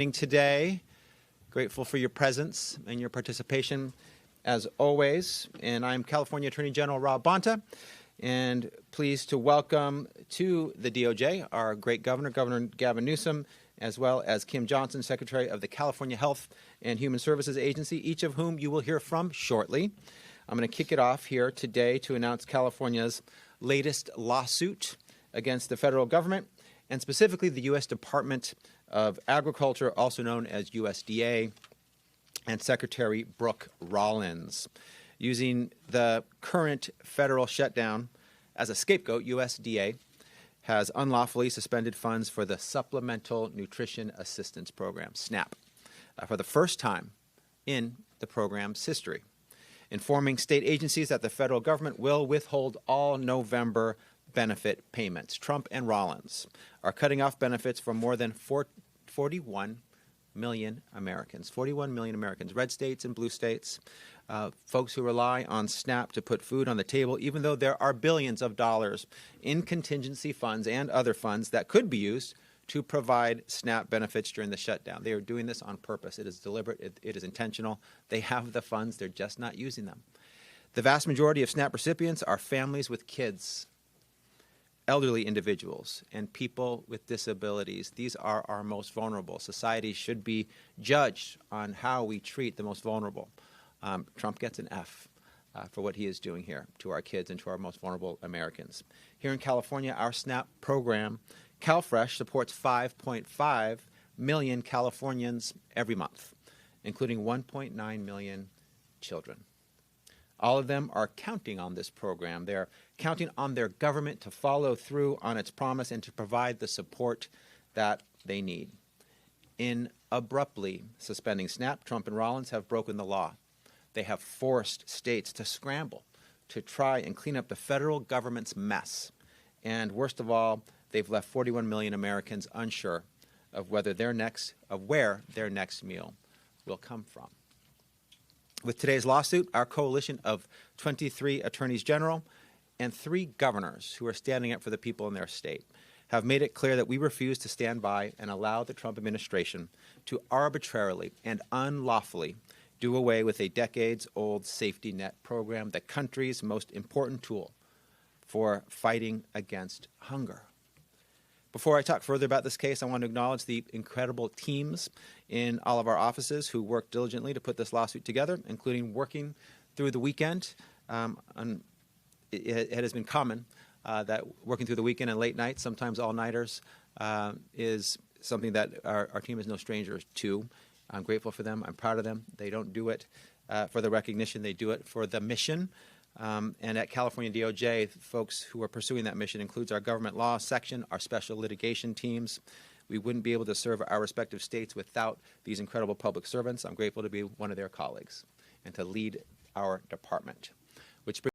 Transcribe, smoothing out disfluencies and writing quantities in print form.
Today. Grateful for your presence and your participation as always. And I'm California Attorney General Rob Bonta, and pleased to welcome to the DOJ our great governor, Governor Gavin Newsom, as well as Kim Johnson, Secretary of the California Health and Human Services Agency, each of whom you will hear from shortly. I'm going to kick it off here today to announce California's latest lawsuit against the federal government, and specifically the U.S. Department of Agriculture, also known as USDA, and Secretary Brooke Rollins. Using the current federal shutdown as a scapegoat, USDA has unlawfully suspended funds for the Supplemental Nutrition Assistance Program, SNAP, for the first time in the program's history, informing state agencies that the federal government will withhold all November benefit payments. Trump and Rollins are cutting off benefits for more than 41 million Americans. 41 million Americans, red states and blue states, folks who rely on SNAP to put food on the table, even though there are billions of dollars in contingency funds and other funds that could be used to provide SNAP benefits during the shutdown. They are doing this on purpose. It is deliberate. It is intentional. They have the funds. They're just not using them. The vast majority of SNAP recipients are families with kids, elderly individuals, and people with disabilities. These are our most vulnerable. Society should be judged on how we treat the most vulnerable. Trump gets an F for what he is doing here to our kids and to our most vulnerable Americans. Here in California, our SNAP program, CalFresh, supports 5.5 million Californians every month, including 1.9 million children. All of them are counting on this program. They're counting on their government to follow through on its promise and to provide the support that they need. In abruptly suspending SNAP, Trump and Rollins have broken the law. They have forced states to scramble to try and clean up the federal government's mess. And worst of all, they've left 41 million Americans unsure of where their next meal will come from. With today's lawsuit, our coalition of 23 attorneys general and 3 governors who are standing up for the people in their state have made it clear that we refuse to stand by and allow the Trump administration to arbitrarily and unlawfully do away with a decades-old safety net program, the country's most important tool for fighting against hunger. Before I talk further about this case, I want to acknowledge the incredible teams in all of our offices who worked diligently to put this lawsuit together, including working through the weekend. It has been common that working through the weekend and late nights, sometimes all-nighters, is something that our team is no stranger to. I'm grateful for them. I'm proud of them. They don't do it for the recognition. They do it for the mission. And at California DOJ, folks who are pursuing that mission includes our government law section, our special litigation teams. We wouldn't be able to serve our respective states without these incredible public servants. I'm grateful to be one of their colleagues and to lead our department. Which